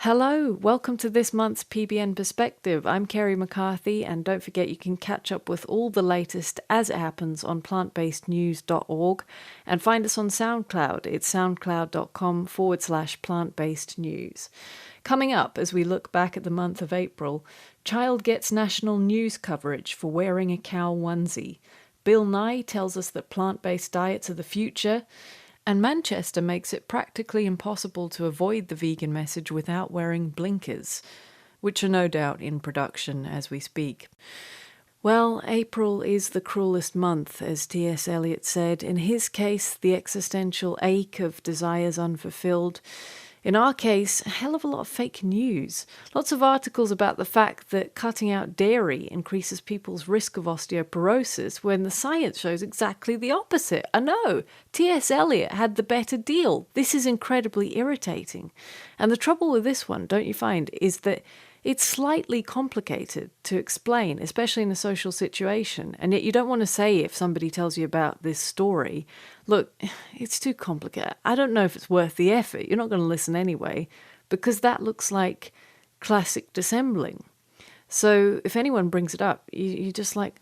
Hello, welcome to this month's PBN Perspective. I'm Kerry McCarthy, and don't forget you can catch up with all the latest as it happens on plantbasednews.org and find us on SoundCloud. It's soundcloud.com/plantbased news. Coming up, as we look back at the month of April, child gets national news coverage for wearing a cow onesie. Bill Nye tells us that plant-based diets are the future. And Manchester makes it practically impossible to avoid the vegan message without wearing blinkers, which are no doubt in production as we speak. Well, April is the cruelest month, as T.S. Eliot said. In his case, the existential ache of desires unfulfilled. In our case, a hell of a lot of fake news. Lots of articles about the fact that cutting out dairy increases people's risk of osteoporosis when the science shows exactly the opposite. I know, T.S. Eliot had the better deal. This is incredibly irritating. And the trouble with this one, don't you find, is that it's slightly complicated to explain, especially in a social situation. And yet you don't want to say, if somebody tells you about this story, look, it's too complicated. I don't know if it's worth the effort. You're not going to listen anyway, because that looks like classic dissembling. So if anyone brings it up, you're just like,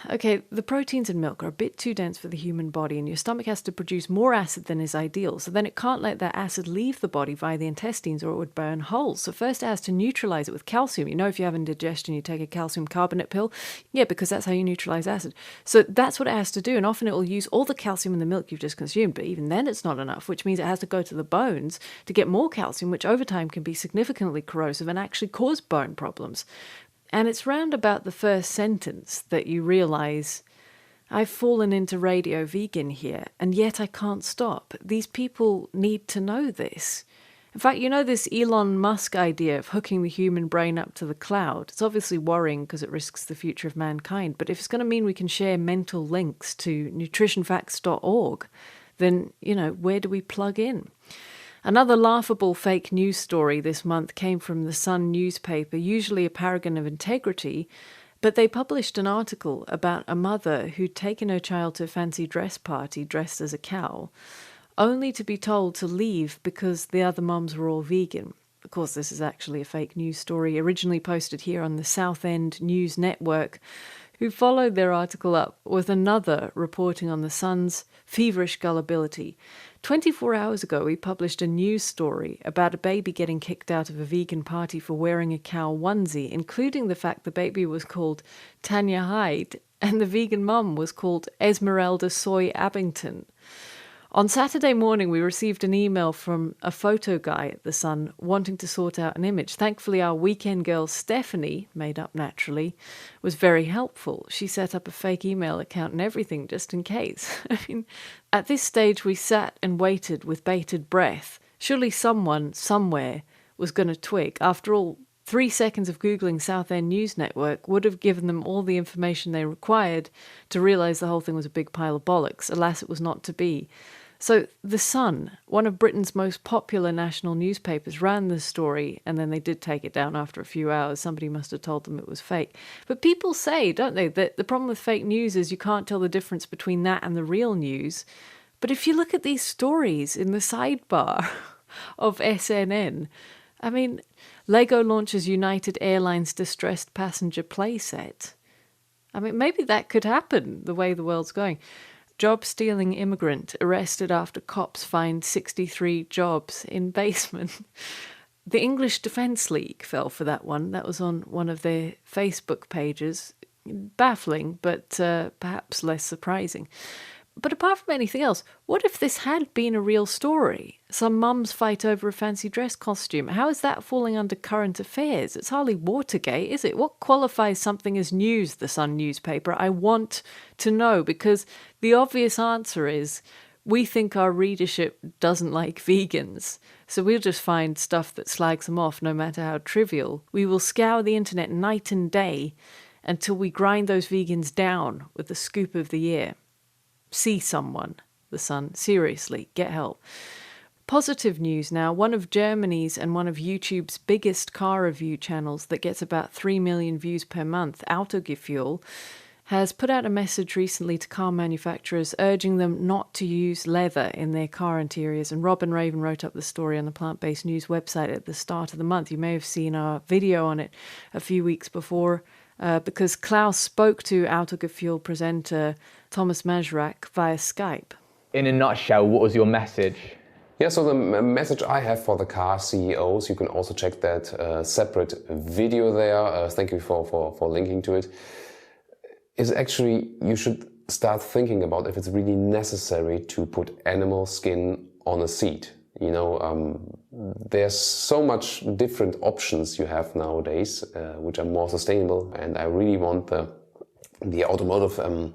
okay, the proteins in milk are a bit too dense for the human body, and your stomach has to produce more acid than is ideal, so then it can't let that acid leave the body via the intestines or it would burn holes. So first it has to neutralize it with calcium. You know, if you have indigestion, you take a calcium carbonate pill. Yeah, because that's how you neutralize acid. So that's what it has to do, and often it will use all the calcium in the milk you've just consumed, but even then it's not enough, which means it has to go to the bones to get more calcium, which over time can be significantly corrosive and actually cause bone problems. And it's round about the first sentence that you realize, I've fallen into radio vegan here, and yet I can't stop. These people need to know this. In fact, you know this Elon Musk idea of hooking the human brain up to the cloud? It's obviously worrying because it risks the future of mankind, but if it's going to mean we can share mental links to nutritionfacts.org, then, where do we plug in? Another laughable fake news story this month came from the Sun newspaper, usually a paragon of integrity, but they published an article about a mother who'd taken her child to a fancy dress party dressed as a cow, only to be told to leave because the other mums were all vegan. Of course, this is actually a fake news story originally posted here on the Southend News Network, who followed their article up with another reporting on the Sun's feverish gullibility. 24 hours ago, we published a news story about a baby getting kicked out of a vegan party for wearing a cow onesie, including the fact the baby was called Tanya Hyde and the vegan mum was called Esmeralda Soy Abington. On Saturday morning, we received an email from a photo guy at The Sun wanting to sort out an image. Thankfully, our weekend girl, Stephanie, made up naturally, was very helpful. She set up a fake email account and everything just in case. At this stage, we sat and waited with bated breath. Surely someone, somewhere, was going to twig. After all, 3 seconds of Googling Southend News Network would have given them all the information they required to realise the whole thing was a big pile of bollocks. Alas, it was not to be. So The Sun, one of Britain's most popular national newspapers, ran this story, and then they did take it down after a few hours. Somebody must have told them it was fake. But people say, don't they, that the problem with fake news is you can't tell the difference between that and the real news. But if you look at these stories in the sidebar of SNN, Lego launches United Airlines distressed passenger playset. Maybe that could happen the way the world's going. Job-stealing immigrant arrested after cops find 63 jobs in basement. The English Defence League fell for that one. That was on one of their Facebook pages. Baffling, but perhaps less surprising. But apart from anything else, what if this had been a real story? Some mums fight over a fancy dress costume. How is that falling under current affairs? It's hardly Watergate, is it? What qualifies something as news, the Sun newspaper? I want to know, because the obvious answer is we think our readership doesn't like vegans, so we'll just find stuff that slags them off, no matter how trivial. We will scour the internet night and day until we grind those vegans down with the scoop of the year. See someone, the Sun. Seriously, get help. Positive news now. One of Germany's and one of YouTube's biggest car review channels that gets about 3 million views per month, Autogefühl, has put out a message recently to car manufacturers urging them not to use leather in their car interiors. And Robin Raven wrote up the story on the Plant-Based News website at the start of the month. You may have seen our video on it a few weeks before, because Klaus spoke to Autogefühl presenter Thomas Mazurek via Skype. In a nutshell, what was your message? Yeah, so the message I have for the car CEOs, you can also check that separate video there. Thank you for linking to it. Is actually you should start thinking about if it's really necessary to put animal skin on a seat. You know, there's so much different options you have nowadays, which are more sustainable, and I really want the automotive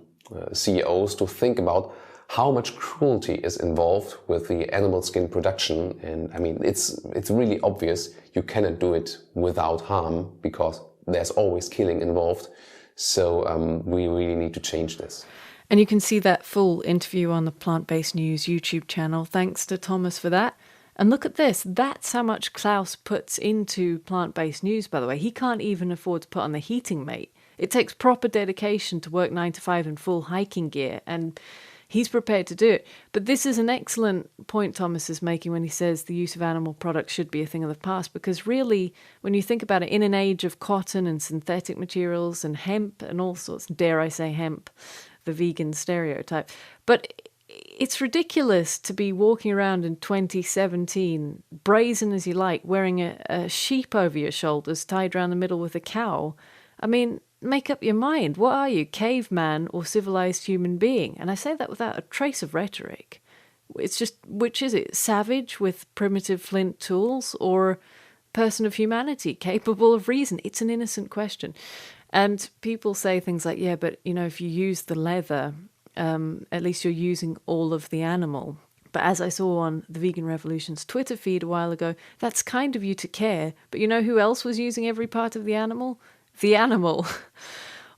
CEOs to think about how much cruelty is involved with the animal skin production. And I mean, it's really obvious you cannot do it without harm because there's always killing involved. So we really need to change this. And you can see that full interview on the Plant-Based News YouTube channel. Thanks to Thomas for that. And look at this. That's how much Klaus puts into Plant-Based News, by the way. He can't even afford to put on the heating mate. It takes proper dedication to work 9 to 5 in full hiking gear, and he's prepared to do it. But this is an excellent point Thomas is making when he says the use of animal products should be a thing of the past, because really, when you think about it, in an age of cotton and synthetic materials and hemp and all sorts, dare I say hemp, the vegan stereotype, but it's ridiculous to be walking around in 2017, brazen as you like, wearing a sheep over your shoulders tied around the middle with a cow. I mean, make up your mind. What are you, caveman or civilized human being? And I say that without a trace of rhetoric. It's just, which is it? Savage with primitive flint tools, or person of humanity, capable of reason? It's an innocent question. And people say things like, yeah, but, you know, if you use the leather, at least you're using all of the animal. But as I saw on the Vegan Revolution's Twitter feed a while ago, that's kind of you to care. But you know who else was using every part of the animal? The animal.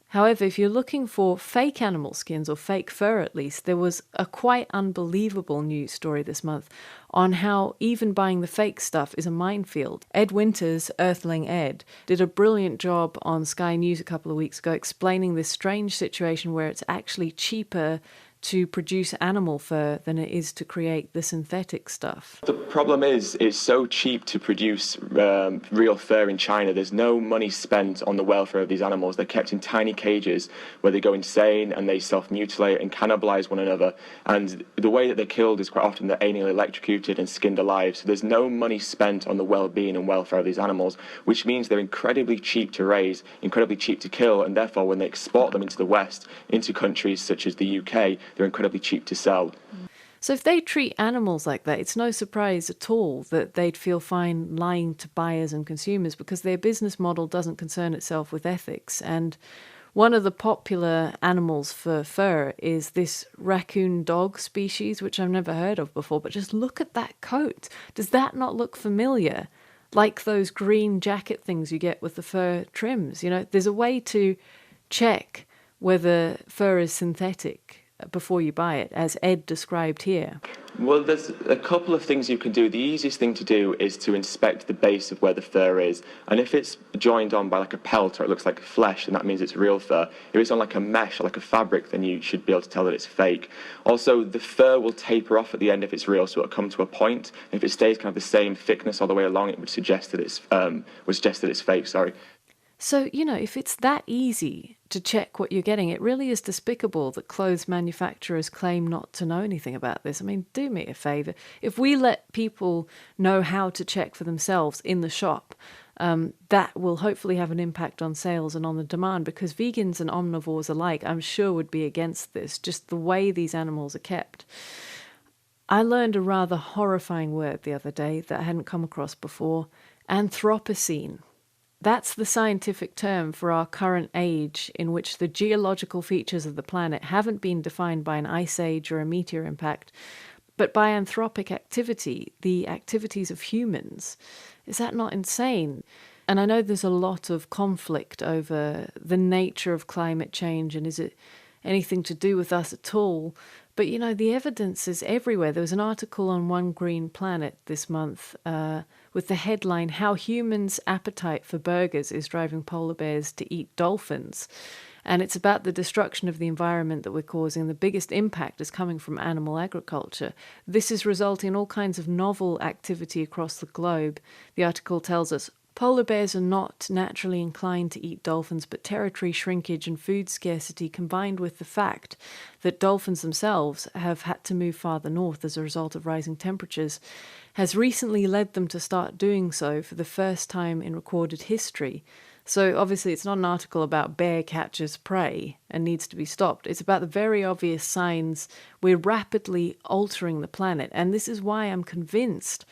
However, if you're looking for fake animal skins, or fake fur at least, there was a quite unbelievable news story this month on how even buying the fake stuff is a minefield. Ed Winters, Earthling Ed, did a brilliant job on Sky News a couple of weeks ago explaining this strange situation where it's actually cheaper to produce animal fur than it is to create the synthetic stuff. The problem is, it's so cheap to produce real fur in China. There's no money spent on the welfare of these animals. They're kept in tiny cages where they go insane and they self-mutilate and cannibalize one another. And the way that they're killed is quite often they're anally electrocuted and skinned alive. So there's no money spent on the well-being and welfare of these animals, which means they're incredibly cheap to raise, incredibly cheap to kill, and therefore when they export them into the West, into countries such as the UK, they're incredibly cheap to sell. So if they treat animals like that, it's no surprise at all that they'd feel fine lying to buyers and consumers, because their business model doesn't concern itself with ethics. And one of the popular animals for fur is this raccoon dog species, which I've never heard of before, but just look at that coat. Does that not look familiar? Like those green jacket things you get with the fur trims. You know, there's a way to check whether fur is synthetic before you buy it, as Ed described here. Well, there's a couple of things you can do. The easiest thing to do is to inspect the base of where the fur is. And if it's joined on by like a pelt, or it looks like flesh, then that means it's real fur. If it's on like a mesh or like a fabric, then you should be able to tell that it's fake. Also, the fur will taper off at the end if it's real, so it'll come to a point. If it stays kind of the same thickness all the way along, it would suggest that it's fake, sorry. So, you know, if it's that easy to check what you're getting, it really is despicable that clothes manufacturers claim not to know anything about this. I mean, do me a favour. If we let people know how to check for themselves in the shop, that will hopefully have an impact on sales and on the demand, because vegans and omnivores alike, I'm sure, would be against this, just the way these animals are kept. I learned a rather horrifying word the other day that I hadn't come across before: Anthropocene. That's the scientific term for our current age, in which the geological features of the planet haven't been defined by an ice age or a meteor impact, but by anthropic activity, the activities of humans. Is that not insane? And I know there's a lot of conflict over the nature of climate change and is it anything to do with us at all? But, you know, the evidence is everywhere. There was an article on One Green Planet this month with the headline, "How Humans' Appetite for Burgers is Driving Polar Bears to Eat Dolphins." And it's about the destruction of the environment that we're causing. The biggest impact is coming from animal agriculture. This is resulting in all kinds of novel activity across the globe. The article tells us polar bears are not naturally inclined to eat dolphins, but territory shrinkage and food scarcity, combined with the fact that dolphins themselves have had to move farther north as a result of rising temperatures, has recently led them to start doing so for the first time in recorded history. So obviously it's not an article about bear catches prey and needs to be stopped. It's about the very obvious signs we're rapidly altering the planet. And this is why I'm convinced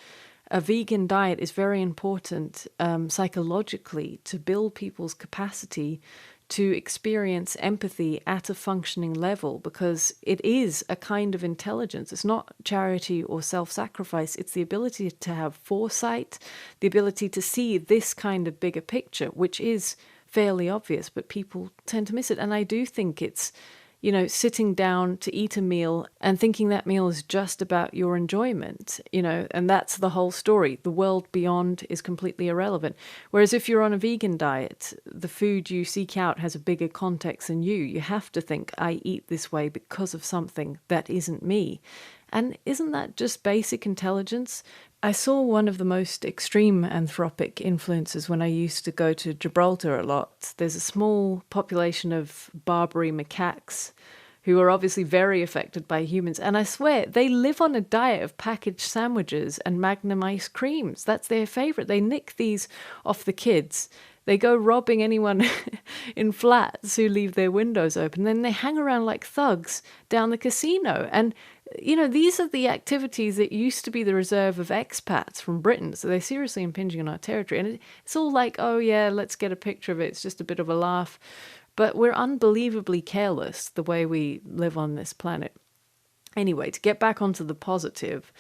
a vegan diet is very important psychologically to build people's capacity to experience empathy at a functioning level, because it is a kind of intelligence. It's not charity or self-sacrifice. It's the ability to have foresight, the ability to see this kind of bigger picture, which is fairly obvious, but people tend to miss it. And I do think it's, sitting down to eat a meal and thinking that meal is just about your enjoyment, and that's the whole story. The world beyond is completely irrelevant. Whereas if you're on a vegan diet, the food you seek out has a bigger context than you. You have to think, I eat this way because of something that isn't me. And isn't that just basic intelligence? I saw one of the most extreme anthropic influences when I used to go to Gibraltar a lot. There's a small population of Barbary macaques who are obviously very affected by humans. And I swear, they live on a diet of packaged sandwiches and Magnum ice creams. That's their favorite. They nick these off the kids. They go robbing anyone in flats who leave their windows open. Then they hang around like thugs down the casino. And these are the activities that used to be the reserve of expats from Britain. So they're seriously impinging on our territory. And it's all like, oh yeah, let's get a picture of it. It's just a bit of a laugh. But we're unbelievably careless the way we live on this planet. Anyway, to get back onto the positive,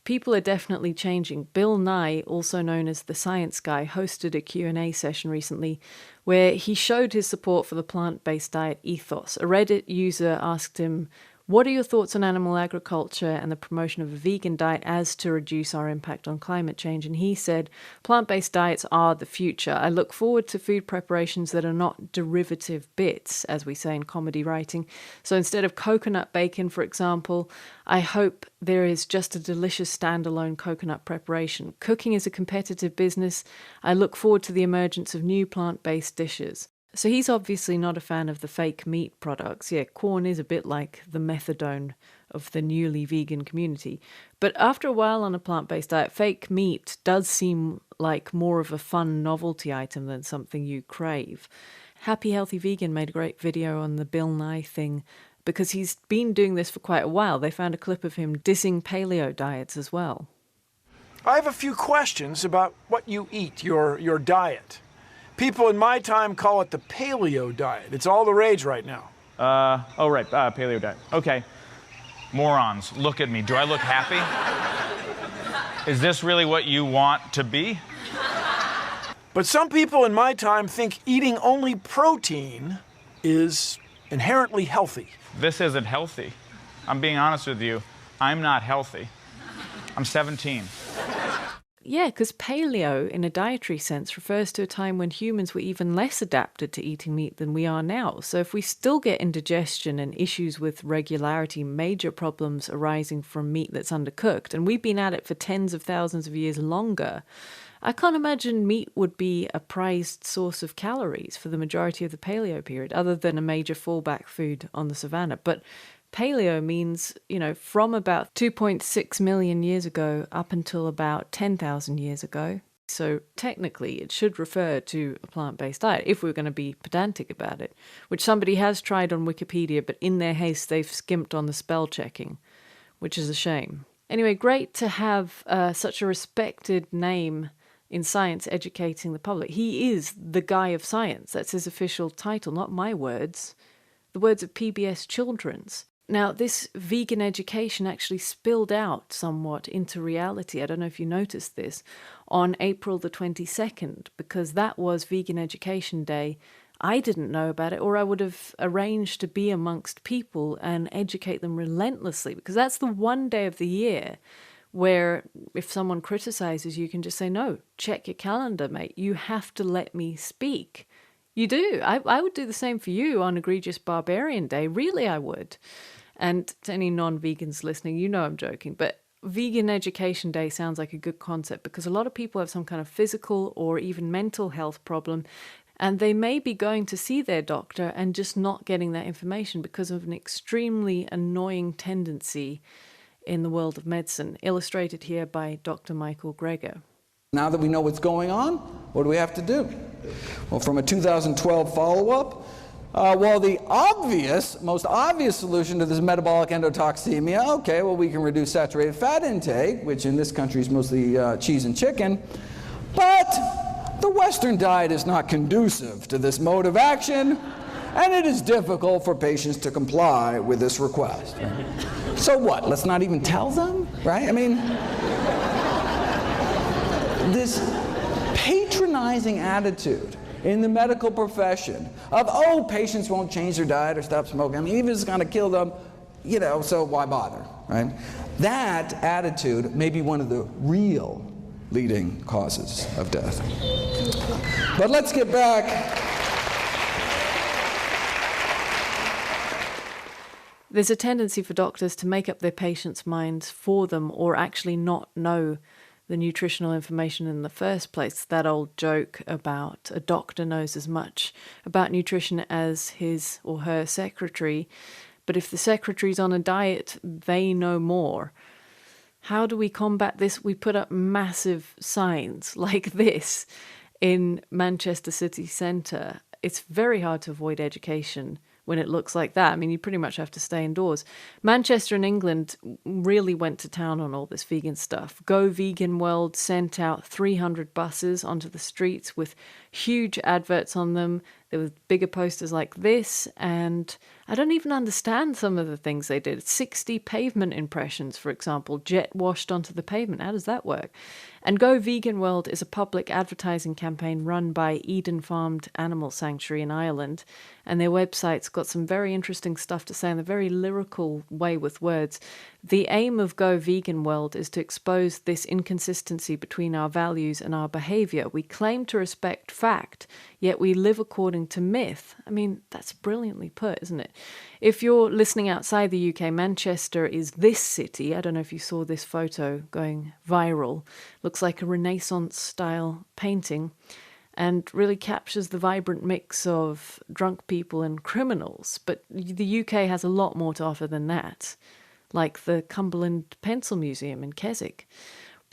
people are definitely changing. Bill Nye, also known as the Science Guy, hosted a Q&A session recently where he showed his support for the plant-based diet ethos. A Reddit user asked him, what are your thoughts on animal agriculture and the promotion of a vegan diet as to reduce our impact on climate change? And he said, plant-based diets are the future. I look forward to food preparations that are not derivative bits, as we say in comedy writing. So instead of coconut bacon, for example, I hope there is just a delicious standalone coconut preparation. Cooking is a competitive business. I look forward to the emergence of new plant-based dishes. So he's obviously not a fan of the fake meat products. Yeah, corn is a bit like the methadone of the newly vegan community. But after a while on a plant-based diet, fake meat does seem like more of a fun novelty item than something you crave. Happy Healthy Vegan made a great video on the Bill Nye thing because he's been doing this for quite a while. They found a clip of him dissing paleo diets as well. I have a few questions about what you eat, your diet. People in my time call it the paleo diet. It's all the rage right now. Paleo diet. Okay. Morons, look at me. Do I look happy? Is this really what you want to be? But some people in my time think eating only protein is inherently healthy. This isn't healthy. I'm being honest with you. I'm not healthy. I'm 17. Yeah, because paleo, in a dietary sense, refers to a time when humans were even less adapted to eating meat than we are now. So if we still get indigestion and issues with regularity, major problems arising from meat that's undercooked, and we've been at it for tens of thousands of years longer, I can't imagine meat would be a prized source of calories for the majority of the paleo period, other than a major fallback food on the savannah. But paleo means, from about 2.6 million years ago up until about 10,000 years ago. So technically it should refer to a plant-based diet if we're going to be pedantic about it, which somebody has tried on Wikipedia, but in their haste they've skimped on the spell checking, which is a shame. Anyway, great to have such a respected name in science educating the public. He is the guy of science. That's his official title, not my words. The words of PBS Children's. Now, this vegan education actually spilled out somewhat into reality. I don't know if you noticed this on April the 22nd, because that was Vegan Education Day. I didn't know about it, or I would have arranged to be amongst people and educate them relentlessly, because that's the one day of the year where if someone criticizes you, you can just say, no, check your calendar, mate. You have to let me speak. You do. I would do the same for you on Egregious Barbarian Day. Really, I would. And to any non-vegans listening, you know I'm joking, but Vegan Education Day sounds like a good concept because a lot of people have some kind of physical or even mental health problem, and they may be going to see their doctor and just not getting that information because of an extremely annoying tendency in the world of medicine, illustrated here by Dr. Michael Greger. Now that we know what's going on, what do we have to do? Well, from a 2012 follow-up, the most obvious solution to this metabolic endotoxemia, okay, well, we can reduce saturated fat intake, which in this country is mostly cheese and chicken, but the Western diet is not conducive to this mode of action, and it is difficult for patients to comply with this request. So what, let's not even tell them, right? I mean, this patronizing attitude in the medical profession of, oh, patients won't change their diet or stop smoking. I mean, even if it's going to kill them, so why bother, right? That attitude may be one of the real leading causes of death. But let's get back. There's a tendency for doctors to make up their patients' minds for them or actually not know the nutritional information in the first place. That old joke about a doctor knows as much about nutrition as his or her secretary, but if the secretary's on a diet, they know more. How do we combat this? We put up massive signs like this in Manchester city centre. It's very hard to avoid education when it looks like that. I mean, you pretty much have to stay indoors. Manchester in England really went to town on all this vegan stuff. Go Vegan World sent out 300 buses onto the streets with huge adverts on them. There were bigger posters like this, and I don't even understand some of the things they did. 60 pavement impressions, for example, jet washed onto the pavement. How does that work? And Go Vegan World is a public advertising campaign run by Eden Farmed Animal Sanctuary in Ireland, and their website's got some very interesting stuff to say in a very lyrical way with words. The aim of Go Vegan World is to expose this inconsistency between our values and our behavior. We claim to respect fact, yet we live according to myth. I mean, that's brilliantly put, isn't it? If you're listening outside the UK, Manchester is this city. I don't know if you saw this photo going viral. Looks like a Renaissance-style painting and really captures the vibrant mix of drunk people and criminals. But the UK has a lot more to offer than that, like the Cumberland Pencil Museum in Keswick.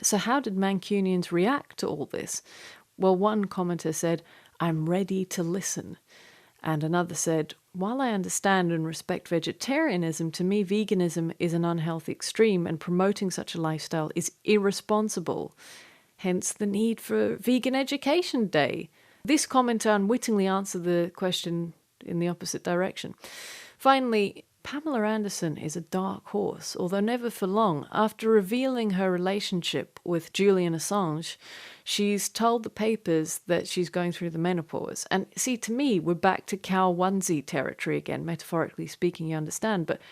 So how did Mancunians react to all this? Well, one commenter said, "I'm ready to listen." And another said, "While I understand and respect vegetarianism, to me veganism is an unhealthy extreme and promoting such a lifestyle is irresponsible. Hence the need for Vegan Education Day." This commenter unwittingly answered the question in the opposite direction. Finally, Pamela Anderson is a dark horse, although never for long. After revealing her relationship with Julian Assange, she's told the papers that she's going through the menopause. And see, to me, we're back to cow onesie territory again, metaphorically speaking, you understand. But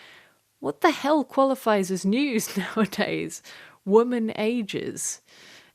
what the hell qualifies as news nowadays? Woman ages.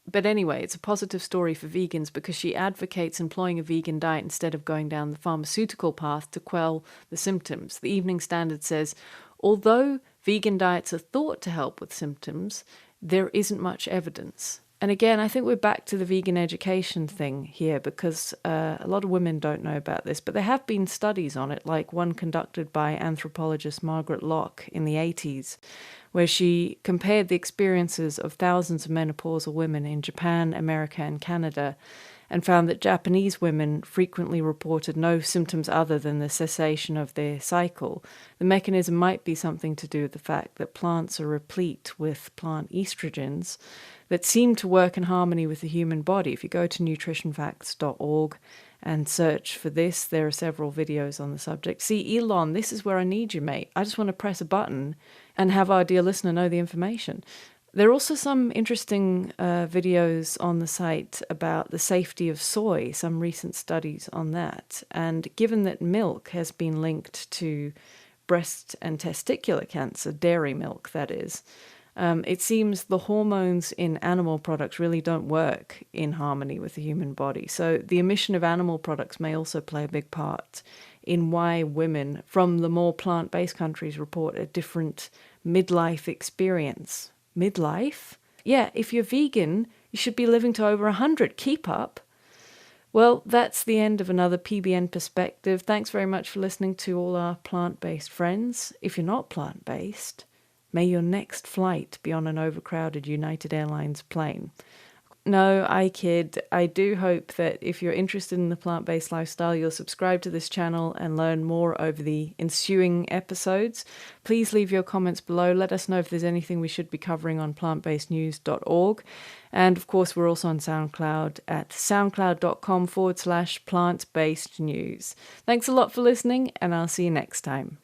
But anyway, it's a positive story for vegans because she advocates employing a vegan diet instead of going down the pharmaceutical path to quell the symptoms. The Evening Standard says, although vegan diets are thought to help with symptoms, there isn't much evidence. And again, I think we're back to the vegan education thing here because a lot of women don't know about this, but there have been studies on it, like one conducted by anthropologist Margaret Locke in the 80s, where she compared the experiences of thousands of menopausal women in Japan, America, and Canada, and found that Japanese women frequently reported no symptoms other than the cessation of their cycle. The mechanism might be something to do with the fact that plants are replete with plant estrogens that seem to work in harmony with the human body. If you go to nutritionfacts.org and search for this, there are several videos on the subject. See, Elon, this is where I need you, mate. I just want to press a button and have our dear listener know the information. There are also some interesting videos on the site about the safety of soy, some recent studies on that. And given that milk has been linked to breast and testicular cancer, dairy milk that is, It seems the hormones in animal products really don't work in harmony with the human body. So the emission of animal products may also play a big part in why women from the more plant-based countries report a different midlife experience. Midlife? Yeah, if you're vegan, you should be living to over 100. Keep up. Well, that's the end of another PBN Perspective. Thanks very much for listening to all our plant-based friends. If you're not plant-based, may your next flight be on an overcrowded United Airlines plane. No, I kid. I do hope that if you're interested in the plant-based lifestyle, you'll subscribe to this channel and learn more over the ensuing episodes. Please leave your comments below. Let us know if there's anything we should be covering on plantbasednews.org. And of course, we're also on SoundCloud at soundcloud.com/plantbasednews. Thanks a lot for listening, and I'll see you next time.